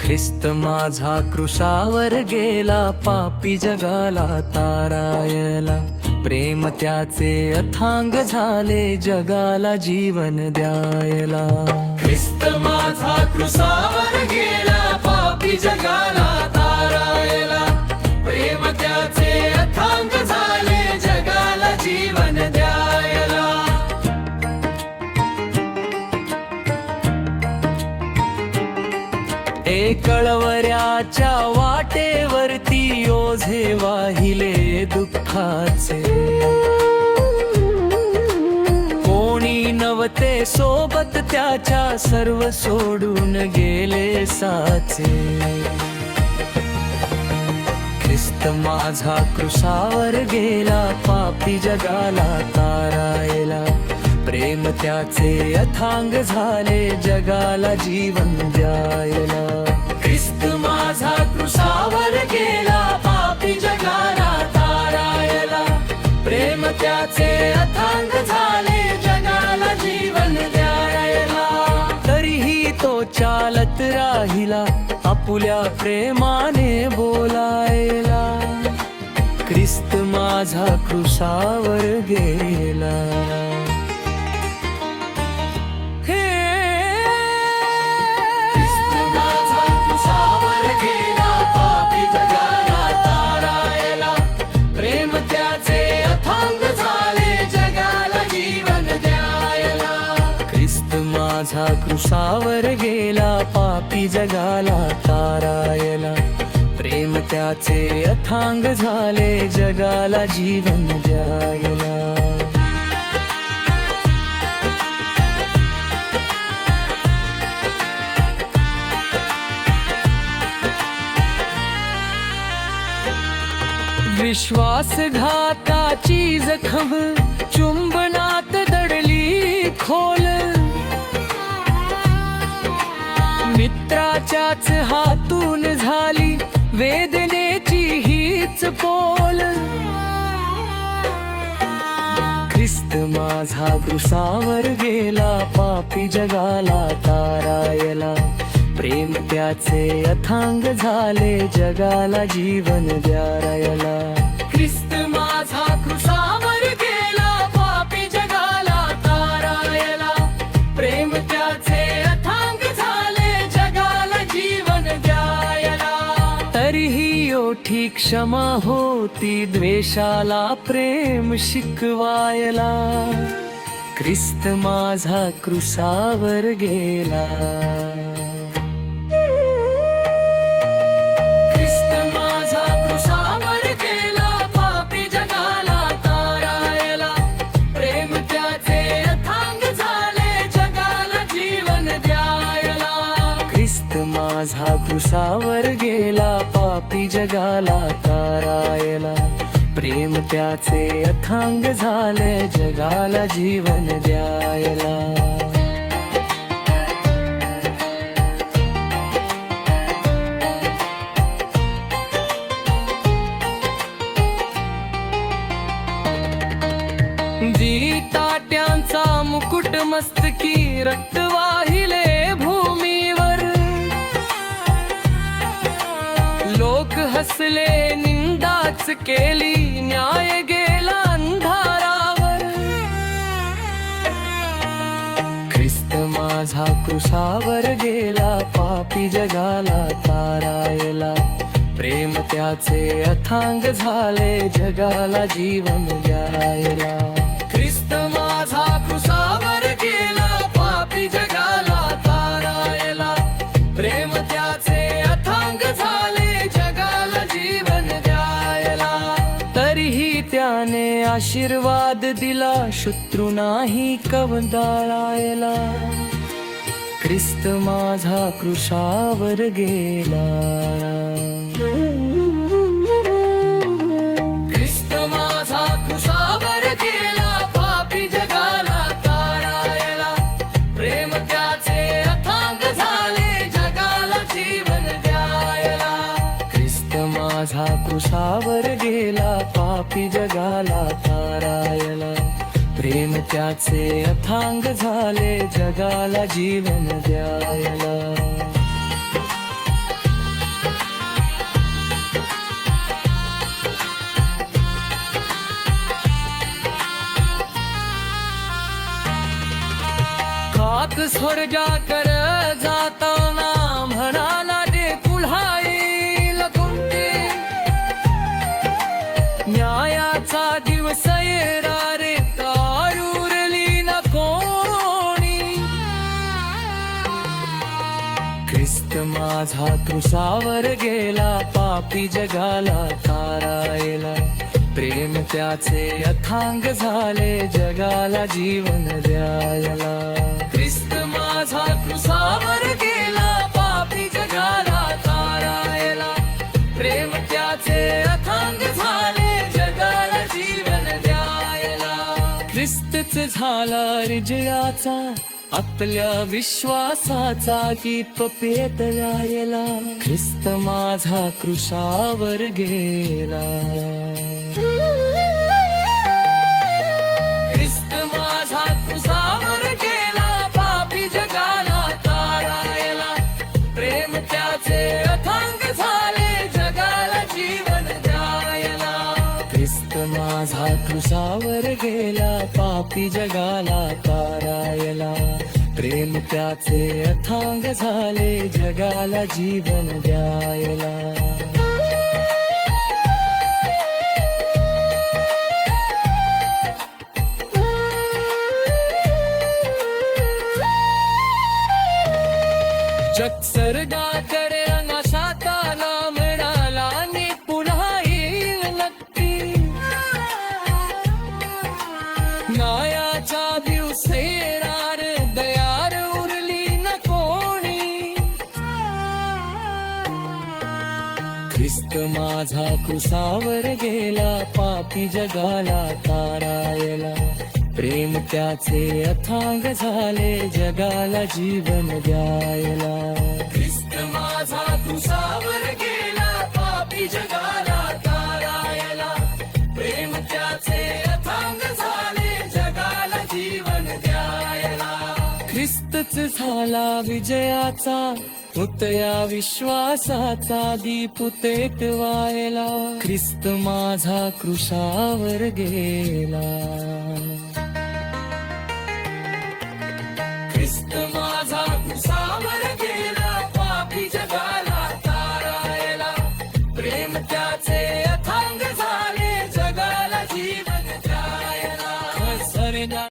ख्रिस्त माझा क्रुसावर गेला, पापी जगाला तारायला. प्रेम त्याचे अथांग झाले, जगाला जीवन द्यायला. ख्रिस्त माझा क्रुसावर गेला, पापी जगाला तारायला. प्रेम त्याचे अथांग झाले, जगाला जीवन द्यायला. कळवऱ्याच्या वाटेवरती ओझे वाहिले दुःखाचे. कोणी नव्हते सोबत त्याच्या, सर्व सोडून गेले साचे. ख्रिस्त माझा क्रुसावर गेला, पापी जगाला तारायला. प्रेम त्याचे अथांग झाले, जगाला जीवन द्यायला. ख्रिस्त माझा क्रुसावर गेला, पापी जगाला तारायला. प्रेम त्याचे अथांग झाले, जगाला जीवन द्यायला. तरीही तो चालत राहिला, आपुल्या प्रेमाने बोलायला. ख्रिस्त माझा क्रुसावर गेला. माझा क्रुसावर गेला, पापी जगाला तारायला. प्रेम त्याचे अथांग झाले, जगाला जीवन द्यायला. विश्वासघाताची जखम चुंबनात दडली खोल. मित्राच्याच हातून झाली वेदनेची हीच पोल. ख्रिस्त माझा क्रुसावर गेला, पापी जगाला तारायला. प्रेम त्याचे अथांग झाले, जगाला जीवन द्यायला. ख्रिस्त माझा क्रुसावर गेला, पापी जगाला तारायला. प्रेम त्याचे अथांग झाले, जगाला जीवन द्यायला. तरीही ओठी क्षमा होती, द्वेषाला प्रेम शिकवायला. ख्रिस्त माझा क्रुसावर गेला. माझा क्रुसावर गेला, पापी जगाला तारायला. प्रेम त्याचे अथांग झाले, जगाला जीवन द्यायला. जी ताट्यांचा मुकुट मस्तकी, रक्त वाहिले भूमीवर. लोक हसले, निंदाच केली, न्याय गेला अंधारावर. ख्रिस्त माझा क्रुसावर गेला, पापी जगाला तारायला. प्रेम त्याचे अथांग झाले, जगाला जीवन द्यायला. ख्रिस्त माझा क्रुसावर गेला, पापी जगाला तारायला. प्रेम त्याचे अथांग झाले, जगाला जीवन द्यायला. तरीही त्याने आशीर्वाद दिला, शत्रू नाही कवदाळायला. ख्रिस्त माझा क्रुसावर गेला. ख्रिस्त माझा क्रुसावर गेला, पापी जगाला तारायला. प्रेम त्याचे अथांग झाले, जगाला जीवन द्यायला. ख्रिस्त माझा क्रुसावर गेला, पापी जगाला तारायला. प्रेम त्याचे अथांग झाले, जगाला जीवन द्यायला. हाक स्वर्गा कर जाताना म्हणाला रे पुढा येईल कोणते न्यायाचा दिवस येरा रे तारुरली न कोणी ख्रिस्त माझा क्रुसावर गेला पापी जगाला तारायला प्रेम त्याचे अथांग झाले जगाला जीवन द्यायला ख्रिस्त माझा क्रुसावर गेला पापी जगाला तारायला प्रेम त्याचे अथांग झाले जगाला जीवन द्यायला ख्रिस्तच झाला विजयाचा आपल्या विश्वासाचा दीप पेटवायला ख्रिस्त माझा क्रुसावर गेला ख्रिस्त माझा क्रुसावर गेला पापी जगाला तारायला प्रेम त्याचे अथांग झाले जगाला जीवन द्यायला ख्रिस्त माझा क्रुसावर गेला पापी जगाला तारायला प्रेम त्याचे अथांग झाले जगाला जीवन द्यायला जग स्वर्गाकडे रंगाशाताला मिळाला आणि पुन्हा येईल नक्की न्यायाचा दिवस येणार दयार उरली न कोणी ख्रिस्त माझा क्रुसावर गेला पापी जगाला तारायला प्रेम त्याचे अथांग झाले जगाला जीवन द्यायला ख्रिस्त माझा क्रुसावर गेला पापी जगाला तारायला प्रेम त्याचे अथांग झाले जगाला जीवन द्यायला ख्रिस्तच झाला विजयाचा या विश्वासाचा दीप पेटवायला ख्रिस्त माझा क्रुसावर गेला ख्रिस्त